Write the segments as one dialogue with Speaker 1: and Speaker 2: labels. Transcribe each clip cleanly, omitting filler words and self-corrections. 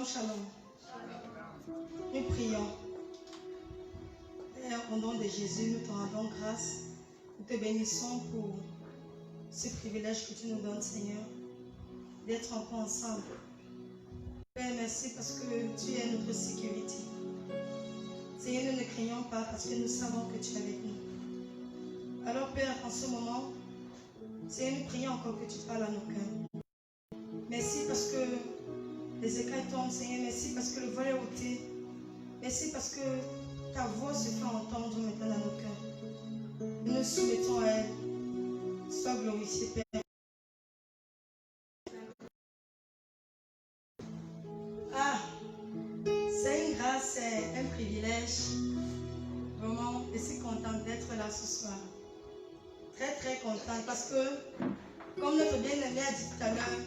Speaker 1: Shalom, shalom. Nous prions. Père, au nom de Jésus, nous te rendons grâce. Nous te bénissons pour ce privilège que tu nous donnes, Seigneur, d'être encore ensemble. Père, merci parce que tu es notre sécurité. Seigneur, nous ne craignons pas parce que nous savons que tu es avec nous. Alors, Père, en ce moment, Seigneur, nous prions encore que tu parles à nos cœurs. Merci parce que les écailles tombent, Seigneur. Merci parce que le vol est ôté. Merci parce que ta voix se fait entendre maintenant dans nos cœurs. Nous nous soumettons à elle. Sois glorifié, Père. Ah, c'est une grâce, c'est un privilège. Vraiment, je suis contente d'être là ce soir. Très, très contente parce que, comme notre bien-aimé a dit tout à l'heure,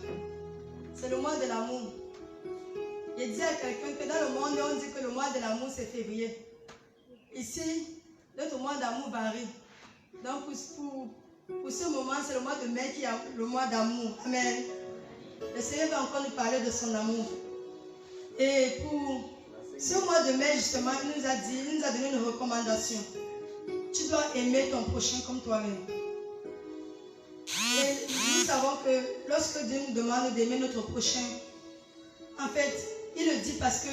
Speaker 1: c'est le mois de l'amour. Je disais à quelqu'un que dans le monde, on dit que le mois de l'amour, c'est février. Ici, notre mois d'amour varie. Donc, pour ce moment, c'est le mois de mai qui a le mois d'amour. Amen. Le Seigneur va encore nous parler de son amour. Et pour ce mois de mai, justement, il nous a donné une recommandation. Tu dois aimer ton prochain comme toi-même. Et nous savons que lorsque Dieu nous demande d'aimer notre prochain, en fait, il le dit parce que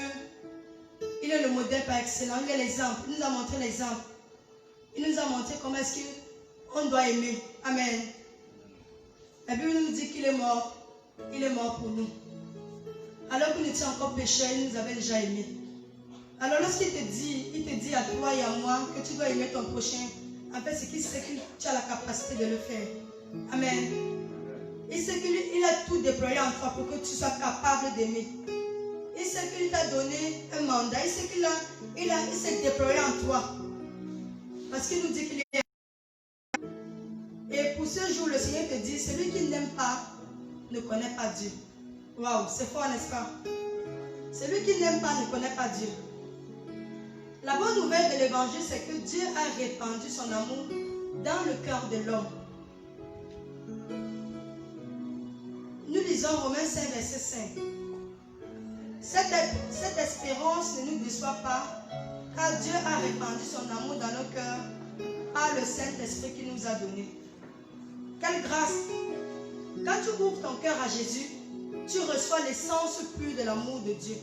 Speaker 1: il est le modèle par excellence, il est l'exemple. Il nous a montré l'exemple. Il nous a montré comment est-ce qu'on doit aimer. Amen. La Bible nous dit qu'il est mort. Il est mort pour nous. Alors que nous étions encore pécheurs, il nous avait déjà aimés. Alors lorsqu'il te dit à toi et à moi que tu dois aimer ton prochain, en fait, c'est qu'il sait que tu as la capacité de le faire. Amen. Il sait qu'il a tout déployé en toi pour que tu sois capable d'aimer. Il sait qu'il t'a donné un mandat. Il sait qu'il s'est déployé en toi. Parce qu'il nous dit qu'il est. Et pour ce jour, le Seigneur te dit, celui qui n'aime pas ne connaît pas Dieu. Waouh, c'est fort, n'est-ce pas? Celui qui n'aime pas ne connaît pas Dieu. La bonne nouvelle de l'évangile, c'est que Dieu a répandu son amour dans le cœur de l'homme. Nous lisons Romains 5, verset 5. Cette espérance ne nous déçoit pas, car Dieu a répandu son amour dans nos cœurs par le Saint-Esprit qu'il nous a donné. Quelle grâce! Quand tu ouvres ton cœur à Jésus, tu reçois l'essence pure de l'amour de Dieu.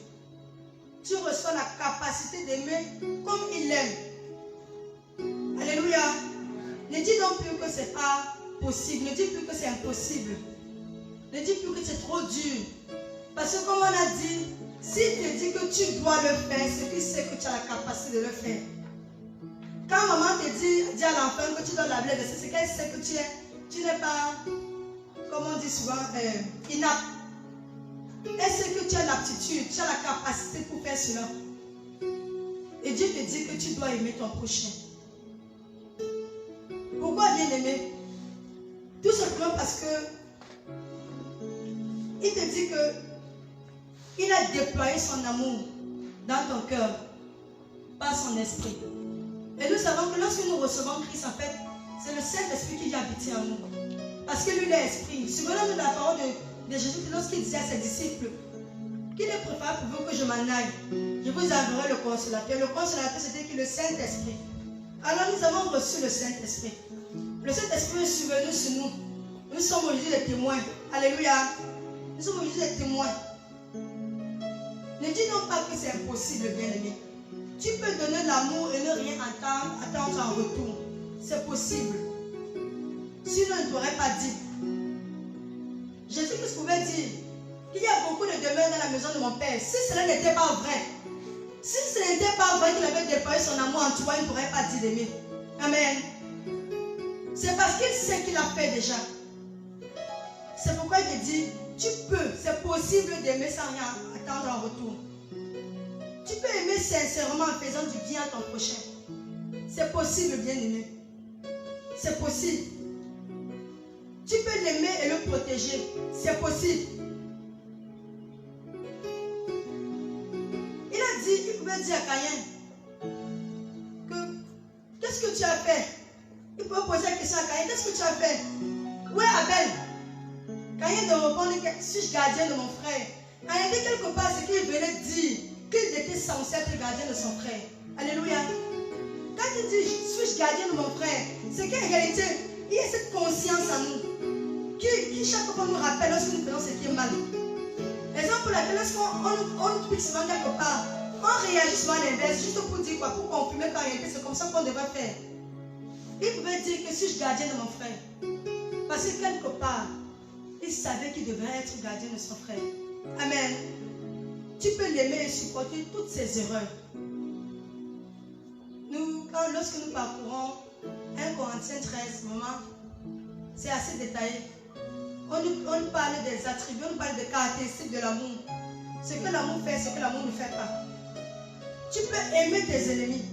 Speaker 1: Tu reçois la capacité d'aimer comme il aime. Alléluia! Ne dis donc plus que ce n'est pas possible. Ne dis plus que c'est impossible. Ne dis plus que c'est trop dur. Parce que comme on a dit, s'il te dit que tu dois le faire, c'est qu'il sait que tu as la capacité de le faire. Quand maman te dit à l'enfant que tu dois laver les vaisselles, c'est qu'elle sait que tu n'es pas, comme on dit souvent, inapte. Elle sait que tu as l'aptitude, tu as la capacité pour faire cela. Et Dieu te dit que tu dois aimer ton prochain. Pourquoi bien aimer? Tout simplement parce que il te dit que il a déployé son amour dans ton cœur par son esprit. Et nous savons que lorsque nous recevons Christ, en fait, c'est le Saint-Esprit qui vient habiter en nous. Parce que lui, il est esprit. Souvenons-nous de la parole de Jésus lorsqu'il disait à ses disciples qu'il est préférable pour vous que je m'en aille. Je vous enverrai le consolateur. Le consolateur, c'était qui? Le Saint-Esprit. Alors nous avons reçu le Saint-Esprit. Le Saint-Esprit est survenu sur nous. Nous sommes aujourd'hui des témoins. Alléluia. Nous sommes aujourd'hui des témoins. Ne dis donc pas que c'est impossible, bien-aimé. Tu peux donner l'amour et ne rien attendre en retour. C'est possible. Sinon, il ne t'aurait pas dit. Jésus-Christ pouvait dire qu'il y a beaucoup de demeures dans la maison de mon Père. Si cela n'était pas vrai, si ce n'était pas vrai qu'il avait déployé son amour en toi, il ne t'aurait pas dit d'aimer. Amen. C'est parce qu'il sait qu'il a fait déjà. C'est pourquoi il te dit, tu peux, c'est possible d'aimer sans rien attendre en retour. Tu peux aimer sincèrement en faisant du bien à ton prochain. C'est possible, bien-aimé. C'est possible. Tu peux l'aimer et le protéger. C'est possible. Il pouvait dire à Caïn que qu'est-ce que tu as fait? Il pouvait poser la question à Caïn, qu'est-ce que tu as fait? Où est Abel? Caïn de répondre, suis-je gardien de mon frère? En réalité, quelque part, ce qu'il venait dire qu'il était censé être gardien de son frère. Alléluia. Quand il dit, suis-je gardien de mon frère, c'est qu'en réalité, il y a cette conscience en nous qui chaque fois nous rappelle lorsque nous faisons ce qui est mal. Exemple pour laquelle lorsqu'on pique souvent quelque part, on réagit souvent à l'inverse, juste pour dire quoi, pour confirmer qu'en réalité c'est comme ça qu'on devrait faire. Il pouvait dire que suis-je gardien de mon frère, parce que quelque part, il savait qu'il devrait être gardien de son frère. Amen. Tu peux l'aimer et supporter toutes ses erreurs. Lorsque nous parcourons 1 Corinthiens 13, maman, c'est assez détaillé. On nous parle des attributs, on nous parle des caractéristiques de l'amour. Ce que l'amour fait, ce que l'amour ne fait pas. Tu peux aimer tes ennemis.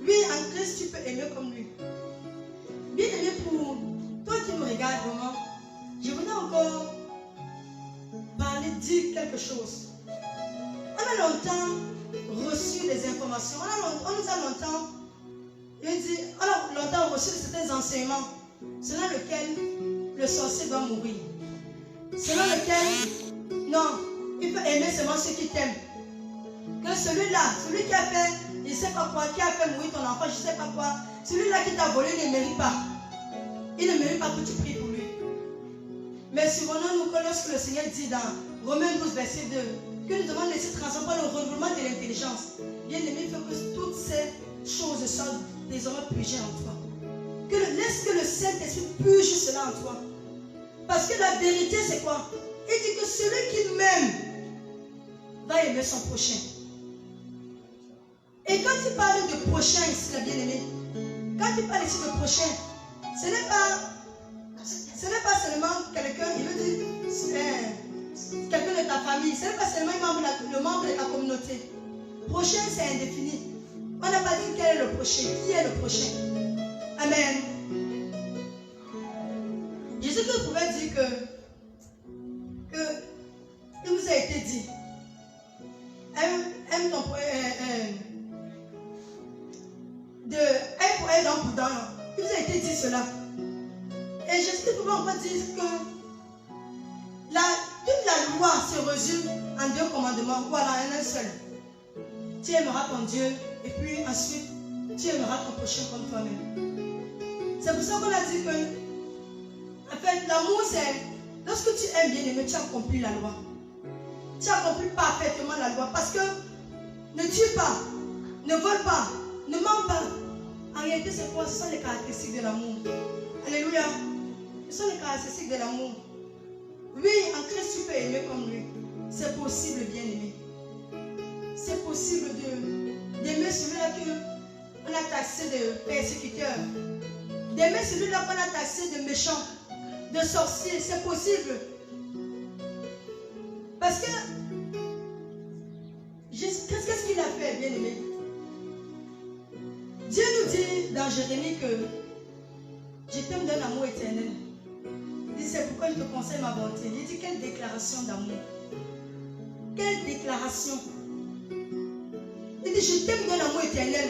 Speaker 1: Lui, en Christ, tu peux aimer comme lui. Bien aimé, pour toi qui me regardes, maman, je voudrais encore dire quelque chose. On a longtemps reçu des informations. On nous a longtemps reçu certains enseignements selon lesquels le sorcier doit mourir. Selon lesquels, non, il peut aimer seulement ceux qui t'aiment. Que celui-là, celui qui a fait, je ne sais pas quoi, qui a fait mourir ton enfant, je ne sais pas quoi, celui-là qui t'a volé ne mérite pas. Il ne mérite pas que tu pries pour lui. Mais souvenons-nous que lorsque le Seigneur dit dans Romains 12, verset 2, que nous devons laisser transformer par le renouvellement de l'intelligence. Bien aimé, il faut que toutes ces choses soient désormais purgées en toi. Laisse que le Saint-Esprit purge cela en toi. Parce que la vérité, c'est quoi? Il dit que celui qui m'aime va aimer son prochain. Et quand il parle de prochain ici, la bien-aimée, quand il parle ici de prochain, ce n'est pas seulement quelqu'un, il veut dire quelqu'un de ta famille, ce n'est pas seulement le membre de ta communauté. Prochain, c'est indéfini. On n'a pas dit quel est le prochain, qui est le prochain. Amen. Jésus pouvait dire que il vous a été dit, aime ton pour dans pour dans. Il vous a été dit cela. Et Jésus pouvait encore dire que toute la loi se résume en 2 commandements, voilà, en un seul. Tu aimeras ton Dieu et puis ensuite tu aimeras ton prochain comme toi-même. C'est pour ça qu'on a dit que, en fait, l'amour c'est, lorsque tu aimes bien aimer, tu accomplis la loi. Tu accomplis parfaitement la loi parce que ne tue pas, ne vole pas, ne ment pas. En réalité, c'est quoi? Ce sont les caractéristiques de l'amour. Alléluia. Ce sont les caractéristiques de l'amour. Oui, en Christ, tu peux aimer comme lui. C'est possible, bien aimé. C'est possible d'aimer celui-là qu'on a taxé de persécuteur. D'aimer celui-là qu'on a taxé de méchant, de sorcier. C'est possible. Parce que, qu'est-ce qu'il a fait, bien aimé? Dieu nous dit dans Jérémie que je t'aime d'un amour éternel. Il dit, c'est pourquoi je te conseille ma bonté. Il dit, quelle déclaration d'amour. Quelle déclaration. Il dit, je t'aime d'un amour éternel.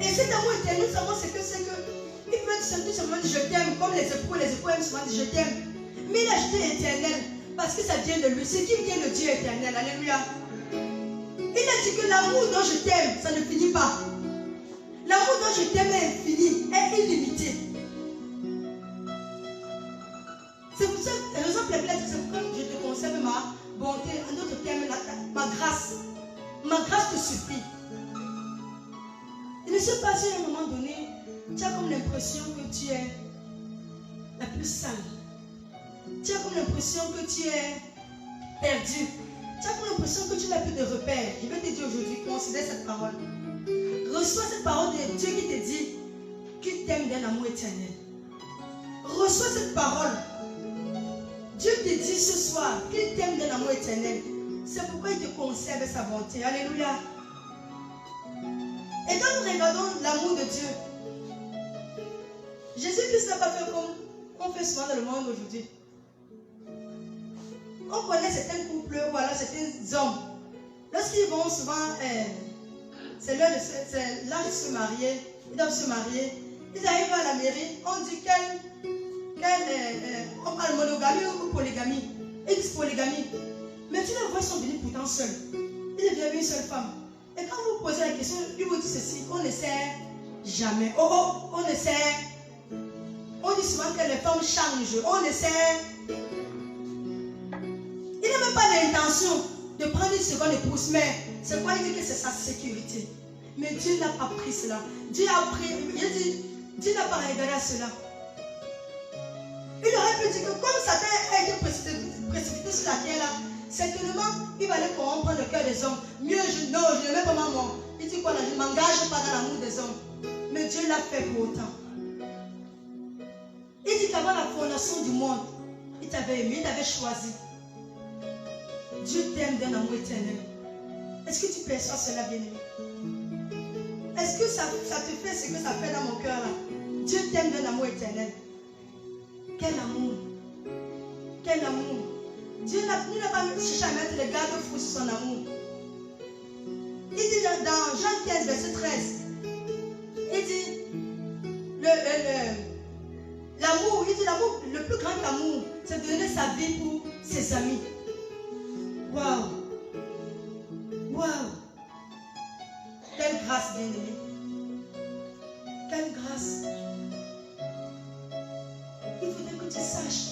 Speaker 1: Et cet amour éternel, nous savons ce que c'est que il peut être tout simplement dire je t'aime, comme les époux aiment souvent dire je t'aime. Mais il a ajouté éternel, parce que ça vient de lui. C'est qui vient de Dieu éternel. Alléluia. Il a dit que l'amour dont je t'aime, ça ne finit pas. L'amour dont je t'aime est infini, est illimité. C'est pour ça, la raison pour laquelle c'est pourquoi je te conserve ma bonté, en d'autres termes, ma grâce. Ma grâce te suffit. Il ne se passe à un moment donné, tu as comme l'impression que tu es la plus sale. Tu as comme l'impression que tu es perdu. Tu as comme l'impression que tu n'as plus de repères. Je vais te dire aujourd'hui, considère cette parole. Reçois cette parole de Dieu qui te dit qu'il t'aime d'un amour éternel. Reçois cette parole. Dieu te dit ce soir qu'il t'aime d'un amour éternel. C'est pourquoi il te conserve sa bonté. Alléluia. Et quand nous regardons l'amour de Dieu, Jésus-Christ n'a pas fait comme on fait souvent dans le monde aujourd'hui. On connaît certains couples, voilà, certains hommes. Lorsqu'ils vont souvent, c'est l'heure de se marier, ils doivent se marier. Ils arrivent à la mairie, on dit on parle monogamie ou polygamie. Ils disent polygamie. Mais tous les voix sont venus pourtant seuls. Il est venu une seule femme. Et quand vous posez la question, il vous dit ceci, on ne sait jamais. On ne sait. On dit souvent que les femmes changent. On ne sait. Il n'a même pas l'intention de prendre une seconde épouse, mais c'est quoi? Il dit que c'est sa sécurité. Mais Dieu n'a pas pris cela. Dieu a pris, il dit, Dieu n'a pas regardé à cela. Il aurait pu dire que comme Satan a été précipité sur la terre là, certainement il va aller corrompre le cœur des hommes. Mieux, je ne mets pas ma mort. Il dit quoi là? Je ne m'engage pas dans l'amour des hommes. Mais Dieu l'a fait pour autant. Il dit qu'avant la fondation du monde, il t'avait aimé, il t'avait choisi. Dieu t'aime d'un amour éternel. Est-ce que tu perçois cela, bien-aimé? Est-ce que ça te fait ce que ça fait dans mon cœur là? Dieu t'aime d'un amour éternel. Quel amour! Quel amour! Dieu n'a pas cherché à mettre les garde-fous sur son amour. Il dit dans Jean 15, verset 13, il dit l'amour, il dit l'amour, le plus grand amour, c'est de donner sa vie pour ses amis. Waouh! Waouh! Quelle grâce, bien-aimé! Quelle grâce! Il faudrait que tu saches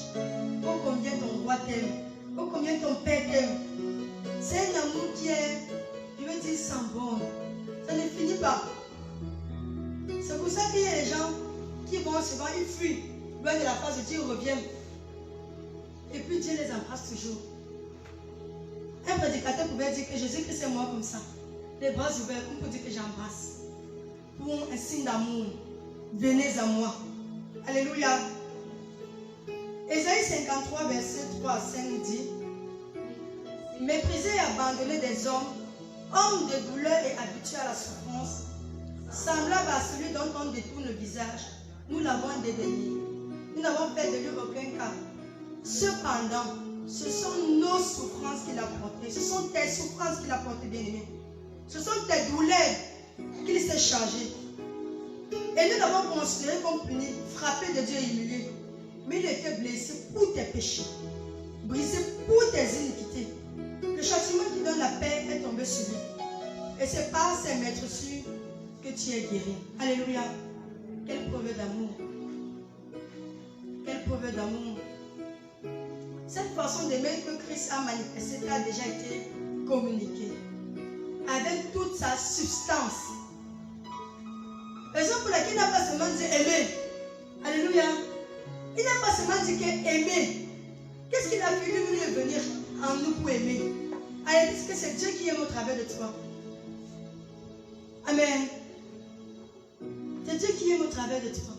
Speaker 1: oh combien ton roi t'aime, oh combien ton père t'aime. C'est un amour qui est, je veux dire, sans borne. Ça ne finit pas. C'est pour ça qu'il y a des gens qui vont souvent, ils fuient loin de la face de Dieu, ils reviennent. Et puis Dieu les embrasse toujours. Un prédicateur pouvait dire que Jésus-Christ est mort comme ça. Les bras ouverts, comme pour dire que j'embrasse. Pour un signe d'amour. Venez à moi. Alléluia. Ésaïe 53, verset 3 à 5 dit: méprisé et abandonné des hommes, homme de douleur et habitué à la souffrance, semblable à celui dont on détourne le visage, nous l'avons dédaigné. Nous n'avons fait de lui aucun cas. Cependant, ce sont nos souffrances qu'il a portées. Ce sont tes souffrances qu'il a portées, bien-aimé. Ce sont tes douleurs qu'il s'est chargé. Et nous l'avons considéré comme puni, frappé de Dieu et humilié. Mais il était blessé pour tes péchés, brisé pour tes iniquités. Le châtiment qui donne la paix est tombé sur lui. Et c'est par ses maîtresses que tu es guéri. Alléluia. Quelle preuve d'amour. Quelle preuve d'amour. Cette façon d'aimer que Christ a manifestée a déjà été communiquée. Avec toute sa substance. Raison pour laquelle il n'a pas seulement dit aimer. Alléluia. Il n'a pas seulement dit qu'aimer. Qu'est-ce qu'il a fait? Lui est venir en nous pour aimer. Allez, dis que c'est Dieu qui aime au travers de toi. Amen. C'est Dieu qui aime au travers de toi.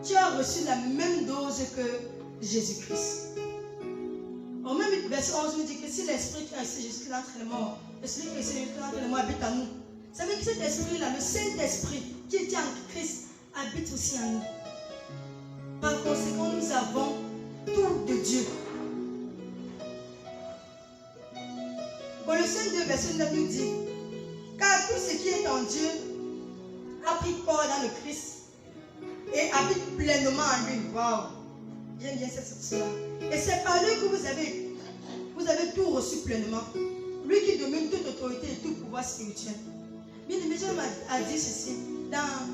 Speaker 1: Tu as reçu la même dose que Jésus-Christ. Au même verset 11 nous dit que si l'esprit qui a resté Jésus-Christ entre les morts, l'esprit qui a resté Jésus-Christ entre les morts habite en nous. Ça veut dire que cet esprit-là, le Saint-Esprit qui était en Christ, habite aussi en nous. Par conséquent, nous avons tout de Dieu. Colossiens 2, verset 9 nous dit: car tout ce qui est en Dieu a pris corps dans le Christ et habite pleinement en lui. Waouh! J'aime bien cela. Et c'est par lui que vous avez tout reçu pleinement. Lui qui domine toute autorité et tout pouvoir spirituel. Bien aimé, Jésus a dit ceci. Dans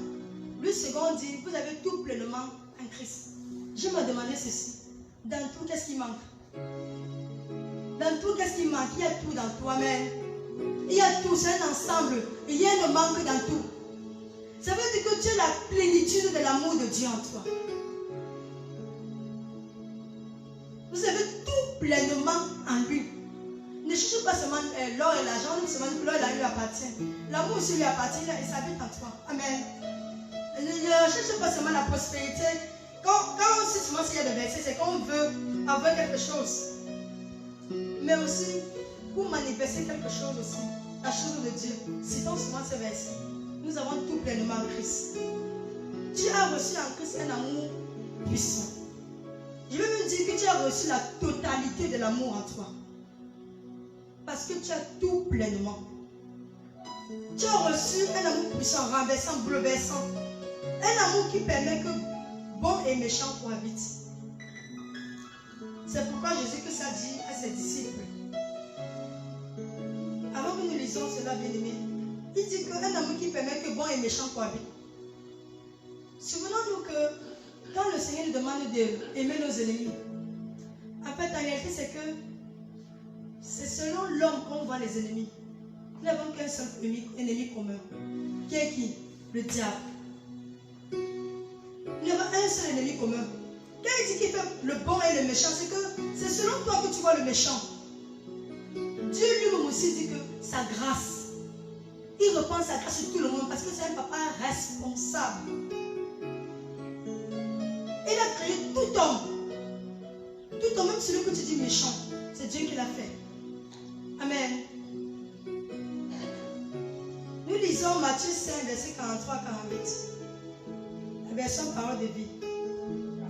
Speaker 1: Luc 2 dit: vous avez tout pleinement en Christ. Je me demandais ceci. Dans tout, qu'est-ce qui manque? Dans tout, qu'est-ce qui manque? Il y a tout dans toi-même. Il y a tout, c'est un ensemble. Rien ne manque dans tout. Ça veut dire que tu as la plénitude de l'amour de Dieu en toi. Vous avez tout pleinement en lui. Ne cherchez pas seulement l'or et l'argent, ne seulement que l'or et l'argent lui appartient. L'amour aussi lui appartient, il s'habite en toi. Amen. Ne cherchez pas seulement la prospérité. Quand on sait souvent s'il y a des versets, c'est qu'on veut avoir quelque chose. Mais aussi, pour manifester quelque chose aussi, la chose de Dieu. Citons souvent ces versets. Nous avons tout pleinement en Christ. Tu as reçu en Christ un amour puissant. Je veux même dire que tu as reçu la totalité de l'amour en toi. Parce que tu as tout pleinement. Tu as reçu un amour puissant, renversant, bouleversant. Un amour qui permet que bon et méchant cohabitent. C'est pourquoi Jésus que ça dit à ses disciples. Avant que nous lisions cela, bien-aimé, il dit qu'un amour qui permet que bon et méchant cohabitent. Souvenons-nous que quand le Seigneur nous demande d'aimer nos ennemis, en fait, en réalité, c'est que c'est selon l'homme qu'on voit les ennemis. Nous n'avons qu'un seul ennemi commun. Qui est qui? Le diable. Nous avons un seul ennemi commun. Quand il dit qu'il fait le bon et le méchant, c'est que c'est selon toi que tu vois le méchant. Dieu lui-même aussi dit que sa grâce, il reprend sa grâce sur tout le monde parce que c'est un papa responsable. Il a créé tout homme. Tout homme, même celui que tu dis méchant, c'est Dieu qui l'a fait. Amen. Nous lisons Matthieu 5, verset 43 à 48. La version parole de vie.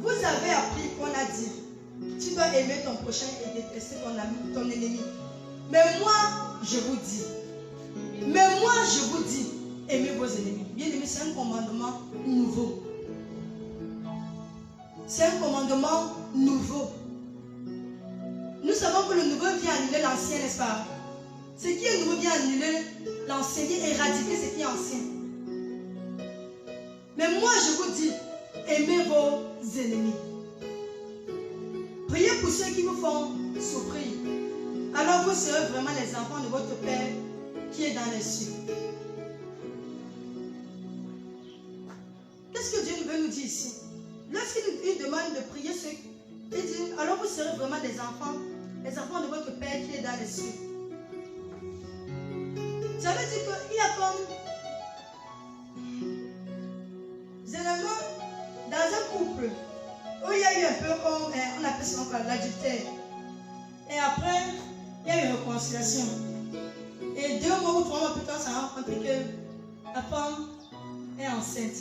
Speaker 1: Vous avez appris qu'on a dit, tu dois aimer ton prochain et détester ton ennemi. Mais moi, je vous dis, aimez vos ennemis. Bien aimé, c'est un commandement nouveau. C'est un commandement nouveau. Nous savons que le nouveau vient annuler l'ancien, n'est-ce pas? Ce qui est nouveau vient annuler l'ancien, vient éradiquer ce qui est ancien. Mais moi, je vous dis, aimez vos ennemis. Priez pour ceux qui vous font souffrir. Alors vous serez vraiment les enfants de votre Père qui est dans les cieux. Qu'est-ce que Dieu veut nous dire ici? Lorsqu'il nous demande de prier ceux, il dit, alors vous serez vraiment les enfants de votre Père qui est dans les cieux. Ça veut dire qu'il y a comme, généralement, dans un couple, où il y a eu un peu comme, on appelle ça encore l'adultère. Et après, il y a eu une réconciliation. Et 2 mois ou 3 mois plus tard, ça a rencontré que la femme est enceinte.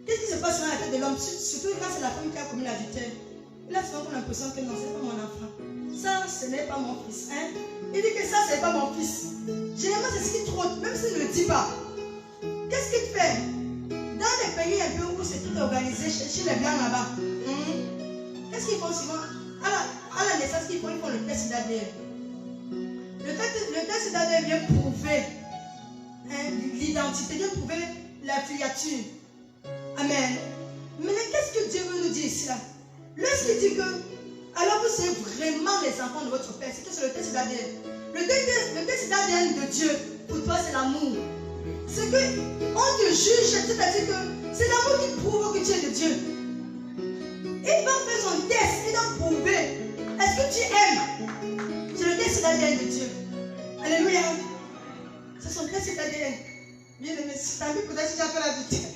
Speaker 1: Qu'est-ce qui se passe dans la tête de l'homme? Surtout quand c'est la femme qui a commis l'adultère. Il a souvent l'impression que non, ce n'est pas mon enfant. Ça, ce n'est pas mon fils. Hein? Il dit que ça, ce n'est pas mon fils. Généralement, c'est ce qu'il trotte, même s'il ne le dit pas. Qu'est-ce qu'il fait? Dans les pays un peu où c'est tout organisé, chez les blancs là-bas, qu'est-ce qu'ils font souvent? À la naissance, ils font le test d'ADN. Le test d'ADN vient prouver l'identité, vient prouver la filiature. Amen. Maintenant, qu'est-ce que Dieu veut nous dire ici là? Lorsqu'il dit que, alors vous serez vraiment les enfants de votre Père, c'est que c'est le test d'ADN. Le test d'ADN de Dieu, pour toi, c'est l'amour. C'est qu'on te juge, c'est-à-dire que c'est l'amour qui prouve que tu es de Dieu. Il va faire son test, il doit prouver. Est-ce que tu aimes? C'est le test d'ADN de Dieu. Alléluia. C'est son test d'ADN. Bien aimé, si tu as vu, peut-être si tu as fait la vitesse.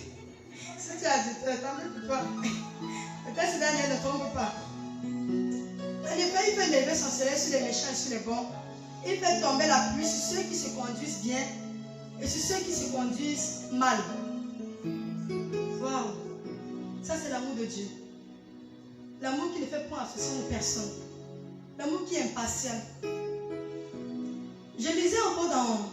Speaker 1: Si tu as dit, tant mieux pour toi. Le test d'ADN ne tombe pas. En effet, il peut lever son soleil sur les méchants et sur les bons. Il fait tomber la pluie sur ceux qui se conduisent bien et sur ceux qui se conduisent mal. Waouh! Ça, c'est l'amour de Dieu. L'amour qui ne fait point association de personne. L'amour qui est impartial. Je lisais encore dans...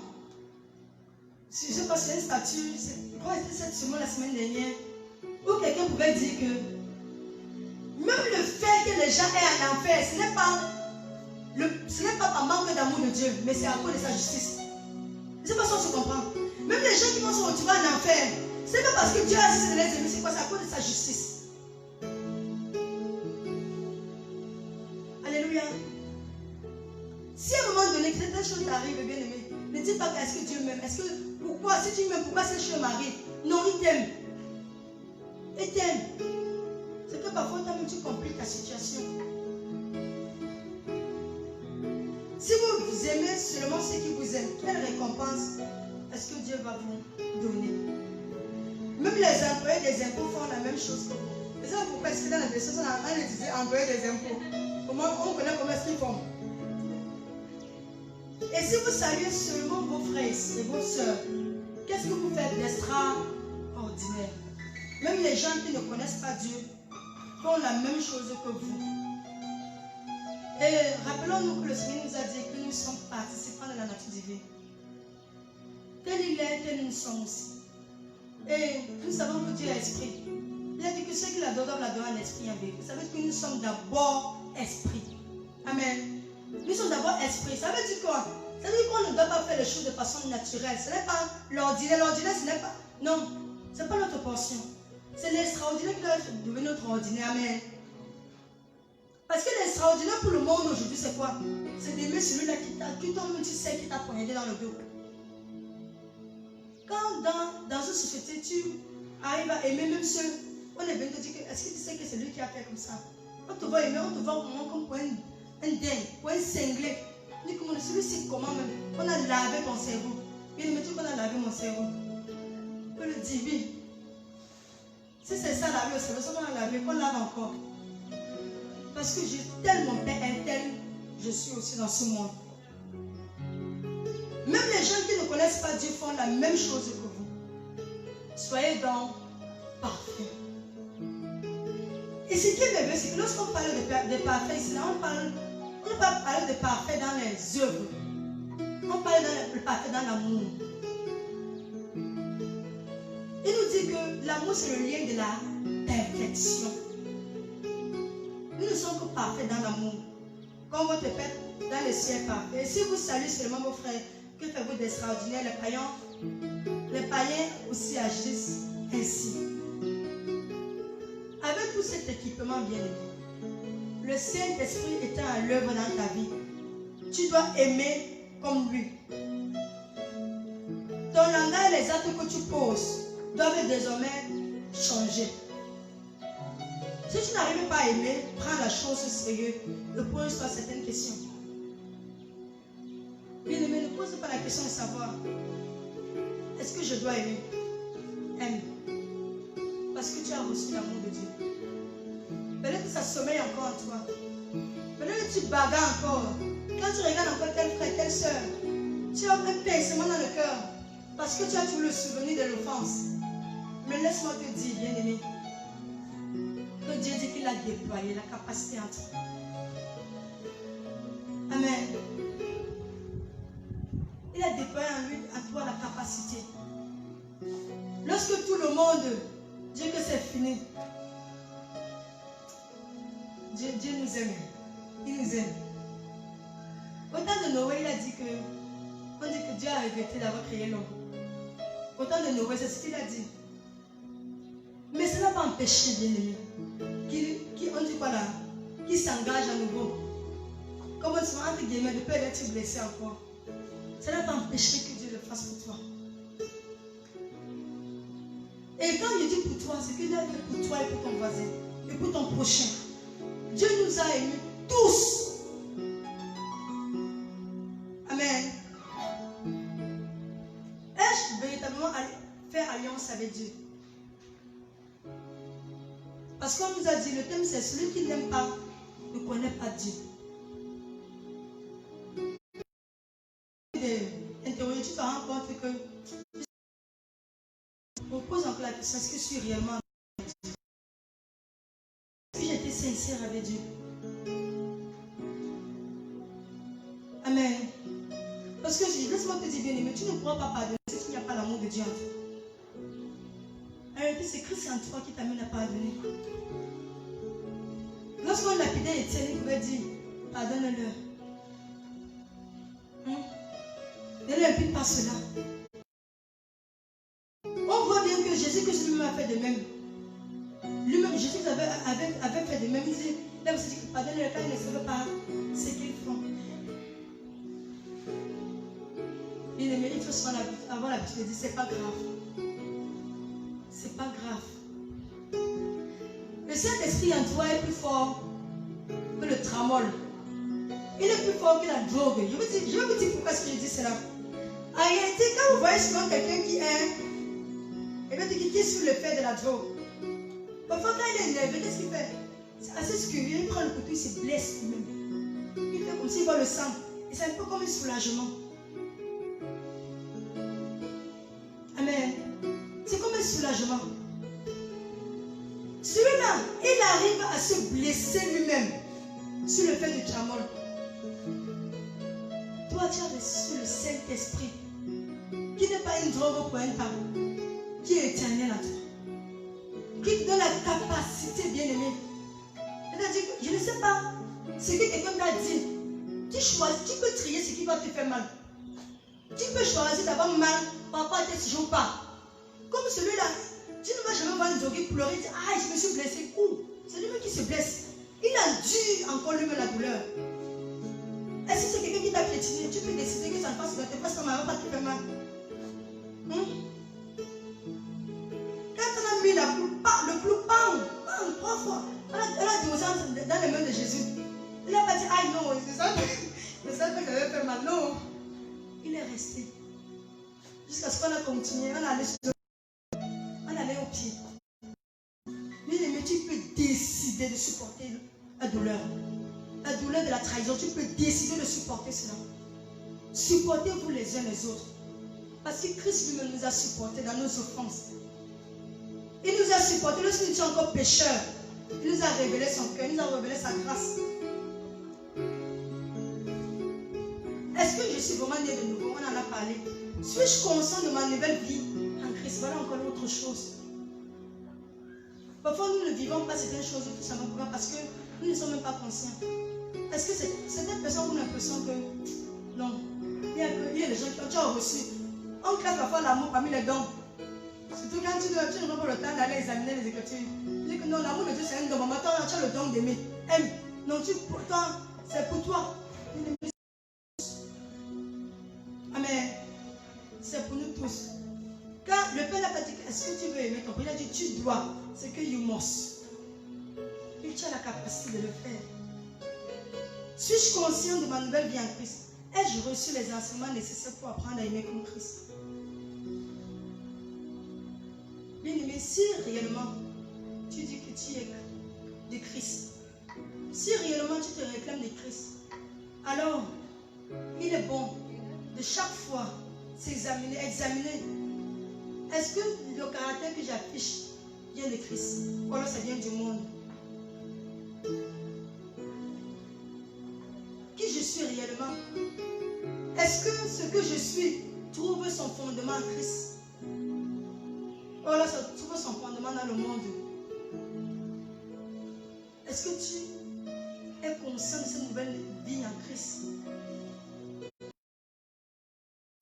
Speaker 1: Je ne sais pas si c'est une statue, je crois que c'était cette semaine, la semaine dernière, où quelqu'un pouvait dire que même le fait que les gens aient un enfer, ce n'est pas par manque d'amour de Dieu, mais c'est à cause de sa justice. Je ne sais pas si on se comprend. Même les gens qui vont se retrouver en enfer, ce n'est pas parce que Dieu a cessé de les aimer, c'est quoi? C'est à cause de sa justice. Alléluia. Si à un moment donné, cette chose t'arrive, bien aimé, ne dis pas est-ce que Dieu m'aime. Pourquoi? Si tu m'aimes, pourquoi cette chose m'arrive? Non, il t'aime. Il t'aime. C'est que parfois, toi-même, tu compliques ta situation. Si vous aimez seulement ceux qui vous aiment, quelle récompense est-ce que Dieu va vous donner? Même les employés des impôts font la même chose que vous. Vous savez pourquoi? Est-ce que dans la version, on disait employés des impôts? Comment on connaît comment est-ce qu'ils font? Et si vous saluez seulement vos frères et vos soeurs, qu'est-ce que vous faites d'extraordinaire? Même les gens qui ne connaissent pas Dieu font la même chose que vous. Et rappelons-nous que le Seigneur nous a dit que nous sommes participants de la nature divine. Tel il est, tel nous sommes aussi. Et nous savons que Dieu est esprit. Il a dit que ceux qui l'adorent doivent l'adorer en esprit et en vérité. Ça veut dire que nous sommes d'abord esprit. Amen. Nous sommes d'abord esprit. Ça veut dire quoi? Ça veut dire qu'on ne doit pas faire les choses de façon naturelle. Ce n'est pas l'ordinaire. L'ordinaire, ce n'est pas... Non, ce n'est pas notre portion. C'est l'extraordinaire qui doit devenir notre ordinaire. Amen. Parce que l'extraordinaire pour le monde aujourd'hui, c'est quoi? C'est d'aimer celui-là qui tombe, tu sais, qui t'a poignardé dans le dos. Quand dans une société, tu arrives à aimer même ceux, on est venu te dire, est-ce que tu sais que c'est lui qui a fait comme ça? On te voit aimer, on te voit comme pour un dingue, pour un cinglé. On dit, celui-ci, comment même? On a lavé ton cerveau. Bien, mais tu qu'on a lavé mon cerveau. On peut le dire, oui. Si c'est ça, laver le cerveau, c'est qu'on a lavé, qu'on lave encore. Parce que tel mon père est tel, je suis aussi dans ce monde. Même les gens qui ne connaissent pas Dieu font la même chose que vous. Soyez donc parfaits. Et ce qui est merveilleux, c'est que lorsqu'on parle de parfait, ici, on ne peut pas parler de parfait dans les œuvres. On parle de parfait dans l'amour. Il nous dit que l'amour, c'est le lien de la perfection. Nous ne sommes que parfaits dans l'amour. Comme votre Père dans le ciel est parfait. Et si vous saluez seulement vos frères, que faites-vous d'extraordinaire? Les païens aussi agissent ainsi. Avec tout cet équipement bien aimé, le Saint-Esprit étant à l'œuvre dans ta vie, tu dois aimer comme lui. Ton langage et les actes que tu poses doivent désormais changer. Si tu n'arrives pas à aimer, prends la chose au sérieux et pose-toi certaines questions. Bien aimé, ne pose pas la question de savoir est-ce que je dois aimer? Aime. Parce que tu as reçu l'amour de Dieu. Peut-être que ça sommeille encore en toi. Peut-être que tu bagarres encore. Quand tu regardes encore tel frère, telle soeur, tu as un pincement dans le cœur parce que tu as toujours le souvenir de l'offense. Mais laisse-moi te dire, bien aimé, que Dieu dit qu'il a déployé la capacité en toi. Amen. Il a déployé en toi la capacité. Lorsque tout le monde dit que c'est fini, Dieu nous aime. Il nous aime. Au temps de Noé, il a dit que Dieu a regretté d'avoir créé l'homme. Au temps de Noé, c'est ce qu'il a dit. Mais ça n'a pas empêché, bien aimé, on dit quoi là, qui s'engage à nouveau. Comme on se entre guillemets, de peur d'être blessé encore. Ça n'a pas empêché que Dieu le fasse pour toi. Et quand il dit pour toi, c'est qu'il a fait pour toi et pour ton voisin, et pour ton prochain. Dieu nous a aimés tous. Amen. Ai-je véritablement faire alliance avec Dieu? Parce qu'on nous a dit, le thème c'est celui qui n'aime pas ne connaît pas Dieu. Interroger, tu te rends compte que on pose encore la question, est-ce que je suis réellement avec Dieu? Est-ce que j'ai été sincère avec Dieu? Amen. Parce que laisse-moi te dire, bien aimé, tu ne pourras pas pardonner si tu n'as pas l'amour de Dieu en toi. En réalité, c'est Christ en toi qui t'amène à pardonner. Lorsqu'on lapidait Étienne, il pouvait dire, pardonne-leur. Ne l'impute pas cela. On voit bien que Jésus-Christ lui-même a fait de même. Lui-même, Jésus avait fait de même. Il a aussi dit que pardonne-leur quand ils ne savent pas ce qu'ils font. Bien aimé, il faut avoir l'habitude de dire, c'est pas grave. C'est pas grave. Le Saint-Esprit en toi est plus fort que le tramol. Il est plus fort que la drogue. Je vais vous dire pourquoi est-ce que je dis cela. En réalité, quand vous voyez souvent quelqu'un qui est sur le fait de la drogue, parfois quand il est énervé, qu'est-ce qu'il fait? C'est assez curieux, il prend le couteau, il se blesse lui-même. Il fait comme s'il voit le sang. Et c'est un peu comme un soulagement. Amen. C'est comme un soulagement. Celui-là, il arrive à se blesser lui-même sur le fait du tramol. Toi, tu as reçu le Saint-Esprit, qui n'est pas une drogue pour un temps, qui est éternel à toi, qui te donne la capacité, bien aimée. C'est-à-dire que je ne sais pas ce que quelqu'un t'a dit, Tu choisis, tu peux trier ce qui va te faire mal. Tu peux choisir d'avoir mal par rapport à tes séjours ou pas. Comme celui-là, tu ne vas jamais voir les oreilles pleurer et dire ah, je me suis blessé. Où? C'est lui-même qui se blesse. Il endure encore lui-même la douleur. Est-ce que c'est quelqu'un qui t'a piétiné? Tu peux décider que ça ne passe pas, ça ne va pas te faire mal. Quand on a mis le clou, bam, 3 fois, elle a dit dans les mains de Jésus. Il n'a pas dit ah non, c'est ça que j'avais fait mal. Non. Il est resté. Jusqu'à ce qu'on a continué, on allait au pied. Mais tu peux décider de supporter la douleur. La douleur de la trahison, tu peux décider de supporter cela. Supportez-vous les uns les autres. Parce que Christ lui-même nous a supportés dans nos offenses. Il nous a supportés lorsque nous étions encore pécheurs. Il nous a révélé son cœur, il nous a révélé sa grâce. Est-ce que je suis vraiment né de nouveau? On en a parlé. Suis-je conscient de ma nouvelle vie en Christ? Voilà encore autre chose. Parfois, nous ne vivons pas certaines choses tout simplement parce que nous ne sommes même pas conscients. Est-ce que certaines personnes ont l'impression que non, il y a des gens qui ont reçu. On classe parfois l'amour parmi les dons. Surtout quand tu ne prends pas le temps d'aller examiner les Écritures. Tu dis que non, l'amour de Dieu c'est un don. Maman, toi, tu as le don d'aimer. Aime. Non, toi, c'est pour toi. Amen. C'est pour nous tous. Quand le Père n'a pas dit est-ce que tu veux aimer ton Père, il a dit tu dois. C'est que you must. Et tu as la capacité de le faire. Suis-je conscient de ma nouvelle vie en Christ? Ai-je reçu les enseignements nécessaires pour apprendre à aimer comme Christ? Bien-aimé, si réellement tu dis que tu es de Christ, si réellement tu te réclames de Christ, alors il est bon de chaque fois s'examiner, examiner. Est-ce que le caractère que j'affiche vient de Christ ou alors ça vient du monde? Qui je suis réellement? Est-ce que ce que je suis trouve son fondement en Christ? Ou alors ça trouve son fondement dans le monde? Est-ce que tu es conscient de cette nouvelle vie en Christ?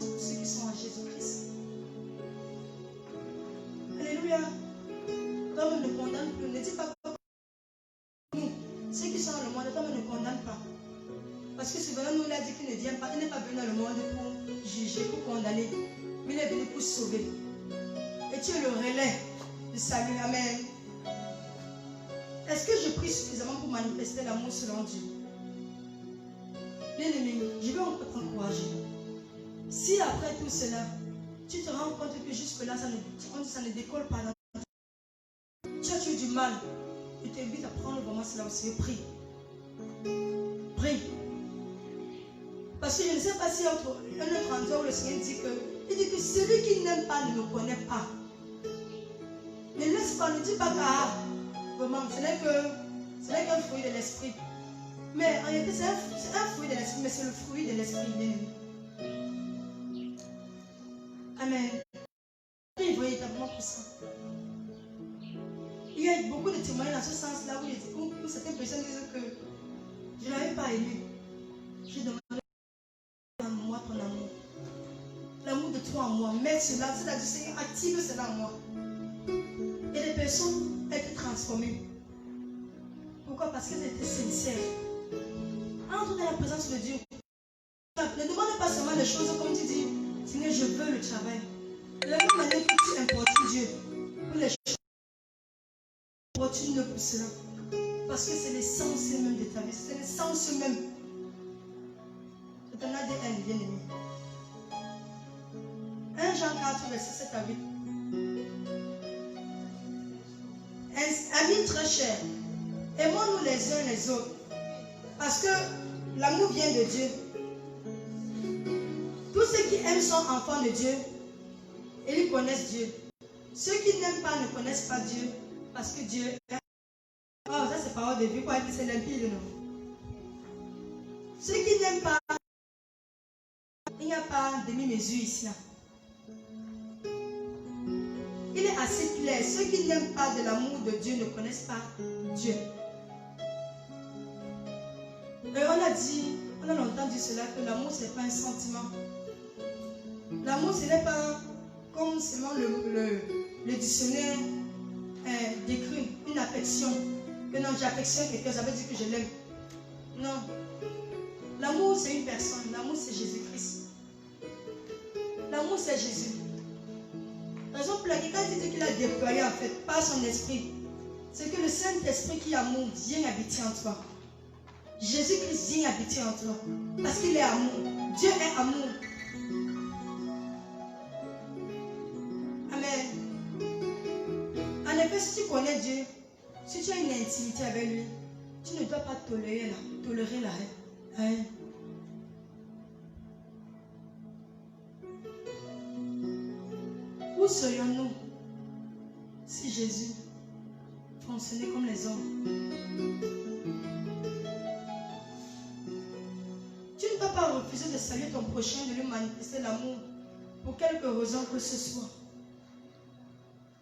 Speaker 1: Ceux qui sont en Jésus-Christ. Alléluia. Comme ne condamne plus, ne dis pas que nous, ceux qui sont dans le monde, comme ne condamne pas. Parce que souvent nous, il a dit qu'il ne vient pas, il n'est pas venu dans le monde pour juger, pour condamner, mais il est venu pour sauver. Et tu es le relais du salut. Amen. Est-ce que je prie suffisamment pour manifester l'amour selon Dieu? Bien-aimé, je vais encore t'encourager. Si après tout cela, tu te rends compte que jusque-là, ça ne décolle pas, tu as eu du mal, je t'invite à prendre vraiment cela aussi. Prie. Prie. Parce que je ne sais pas si entre un autre endroit où le Seigneur dit que celui qui n'aime pas ne me connaît pas. Ne laisse pas, ne dis pas que vraiment, ce n'est qu'un fruit de l'esprit. Mais en réalité, c'est un fruit de l'esprit, mais c'est le fruit de l'esprit. Amen. Prie véritablement pour ça. Il y a beaucoup de témoignages dans ce sens-là où certaines personnes disent que je n'avais pas aimé. J'ai demandé en moi ton amour. L'amour de toi en moi. Mets cela, c'est-à-dire Seigneur, active cela en moi. Et les personnes étaient transformées. Pourquoi? Parce qu'elles étaient sincères. Entre dans la présence de Dieu. Ne demande pas seulement les choses comme tu dis. Seigneur, je veux le travail. De la même manière que tu importunes Dieu pour les choses, importune pour cela. Parce que c'est l'essence même de ta vie. C'est l'essence même de ton ADN, bien-aimé. 1 Jean 4, verset 7 à 8. Amis très chers, aimons-nous les uns les autres. Parce que l'amour vient de Dieu. Tous ceux qui aiment sont enfants de Dieu et ils connaissent Dieu. Ceux qui n'aiment pas ne connaissent pas Dieu parce que Dieu est... Oh, ça c'est parole de Dieu, quoi, c'est limpide, non? Ceux qui n'aiment pas, il n'y a pas demi-mesure ici. Il est assez clair. Ceux qui n'aiment pas de l'amour de Dieu ne connaissent pas Dieu. Et on a dit, On a longtemps dit cela, que l'amour, ce n'est pas un sentiment. L'amour, ce n'est pas comme seulement le dictionnaire décrit une affection. Que non, j'affectionne quelqu'un, ça veut dire que je l'aime. Non. L'amour, c'est une personne. L'amour, c'est Jésus-Christ. L'amour, c'est Jésus. Raison pour laquelle, quand il dit qu'il a déployé en fait par son esprit, c'est que le Saint-Esprit qui est amour vient habiter en toi. Jésus-Christ vient habiter en toi. Parce qu'il est amour. Dieu est amour. Amen. En effet, si tu connais Dieu, si tu as une intimité avec lui, tu ne dois pas tolérer la haine. Où serions-nous si Jésus fonctionnait comme les hommes? Tu ne dois pas refuser de saluer ton prochain, de lui manifester l'amour pour quelque raison que ce soit.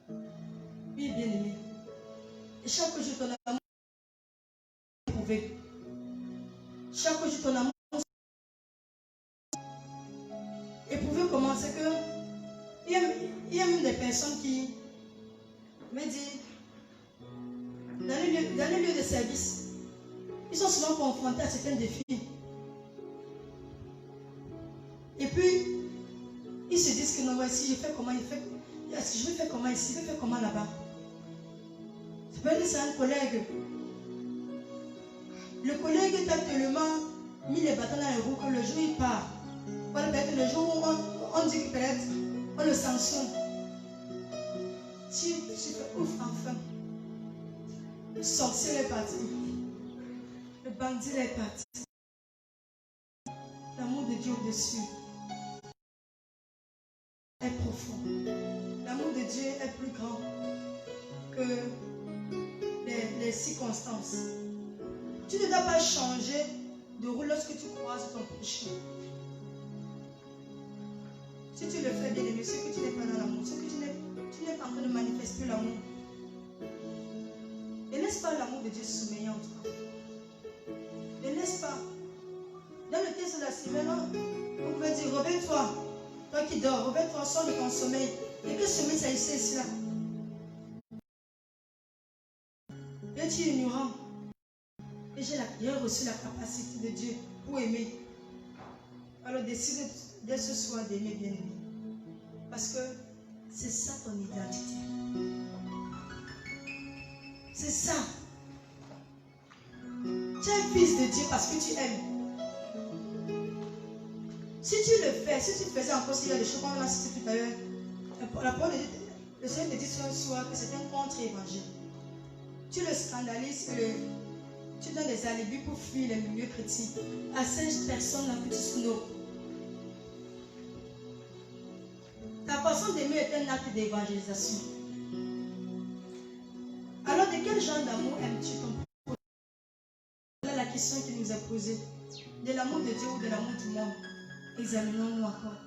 Speaker 1: Oui, bien-aimé. Et chaque jour, ton amour est éprouvé. Chaque jour, ton amour est éprouvé. Comment? C'est que il y a même des personnes qui me disent, dans les lieux de service, ils sont souvent confrontés à certains défis. Et puis, ils se disent que non, si je fais comment il fait, est-ce que je vais faire comment ici, je vais faire comment là-bas. Je peux dire, c'est un collègue. Le collègue t'a tellement mis les bâtons dans les roues que le jour il part. Voilà, peut-être le jour où on dit que peut-être on le sanctionne. Tu fais ouf, enfin. Le sorcier est parti. Le bandit est parti. L'amour de Dieu au-dessus est profond. L'amour de Dieu est plus grand que les circonstances. Tu ne dois pas changer de rôle lorsque tu croises ton prochain. Si tu le fais bien aimé, c'est que tu n'es pas dans l'amour, c'est que tu n'es pas en train de manifester l'amour. Ne laisse pas l'amour de Dieu sommeiller en toi. Ne laisse pas. Dans le texte de la semaine, on pouvait dire, réveille-toi. Toi qui dors, réveille-toi, sors de ton sommeil. Et que sommeil ça ici, là? Et tu es ignorant. Et j'ai reçu la capacité de Dieu pour aimer. Alors décide dès ce soir d'aimer bien aimé. Parce que c'est ça ton identité. C'est ça. Tu es un fils de Dieu parce que tu aimes. Si tu le fais, si tu faisais encore s'il y a des choses qu'on a cité tout à l'heure, la parole de Dieu, le Seigneur te dit ce soir que c'est un contre-évangile. Tu le scandalises et tu donnes des alibis pour fuir les milieux chrétiens. À ces personnes-là que tu snows. Ta façon d'aimer est un acte d'évangélisation. Alors, de quel genre d'amour aimes-tu ton prochain? Voilà la question qui nous est posée. De l'amour de Dieu ou de l'amour du monde? Examinons-nous encore.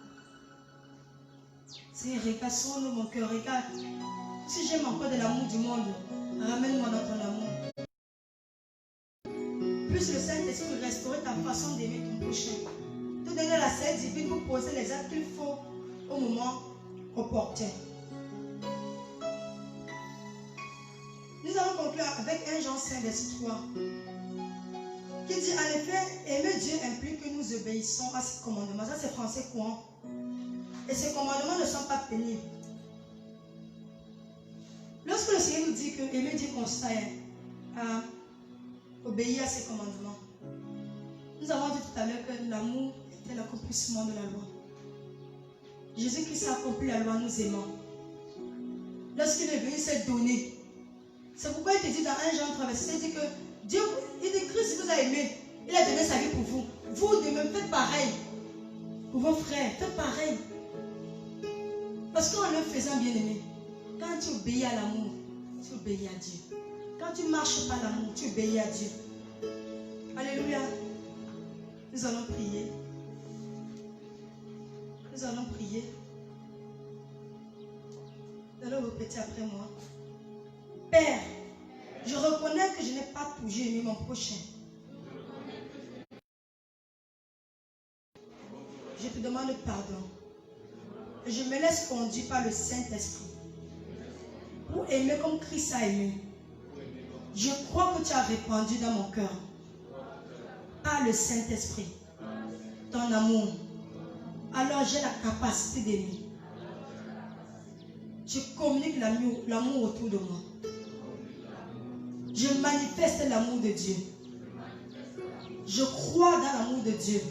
Speaker 1: C'est regarde, sonne mon cœur, regarde. Si j'aime encore de l'amour du monde, ramène-moi dans ton amour. Puisse le Saint-Esprit restaurer ta façon d'aimer ton prochain. Te donner la sagesse divine pour poser les actes qu'il faut au moment opportun. Nous allons conclure avec 1 Jean 5, verset 3. Qui dit en effet, aimer Dieu implique que nous obéissons à ses commandements. Ça c'est français courant. Et ces commandements ne sont pas pénibles. Lorsque le Seigneur nous dit que aimer Dieu consiste à obéir à ses commandements, nous avons dit tout à l'heure que l'amour était l'accomplissement de la loi. Jésus-Christ a accompli la loi, nous aimons. Lorsqu'il est venu, il s'est donné. C'est pourquoi il te dit dans 1 Jean 3, verset, il dit que Dieu, il dit Christ vous a aimé. Il a donné sa vie pour vous. Vous de même faites pareil. Pour vos frères, faites pareil. Parce qu'en le faisant bien aimé, quand tu obéis à l'amour, tu obéis à Dieu. Quand tu marches par l'amour, tu obéis à Dieu. Alléluia. Nous allons prier. Nous allons prier. Nous allons répéter après moi. Père, je reconnais que je n'ai pas toujours aimé mon prochain. Je te demande pardon. Et je me laisse conduire par le Saint-Esprit pour aimer comme Christ a aimé. Je crois que tu as répandu dans mon cœur, par le Saint-Esprit, ton amour. Alors j'ai la capacité d'aimer. Je communique l'amour autour de moi. Je manifeste l'amour de Dieu. Je crois dans l'amour de Dieu.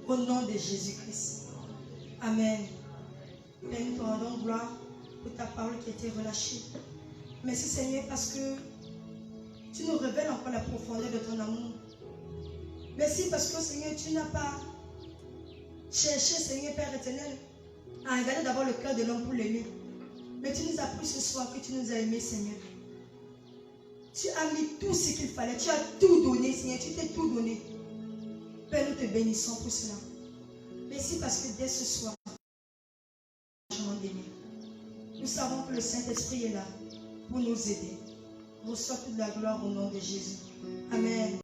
Speaker 1: Au nom de Jésus-Christ. Amen. Père, nous te rendons gloire pour ta parole qui a été relâchée. Merci Seigneur parce que tu nous révèles encore la profondeur de ton amour. Merci parce que Seigneur, tu n'as pas cherché, Seigneur Père éternel, à regarder d'abord le cœur de l'homme pour l'aimer. Mais tu nous as pris ce soir que tu nous as aimés, Seigneur. Tu as mis tout ce qu'il fallait. Tu as tout donné, Seigneur. Tu t'es tout donné. Père, nous te bénissons pour cela. Merci parce que dès ce soir, nous savons que le Saint-Esprit est là pour nous aider. Reçois toute la gloire au nom de Jésus. Amen.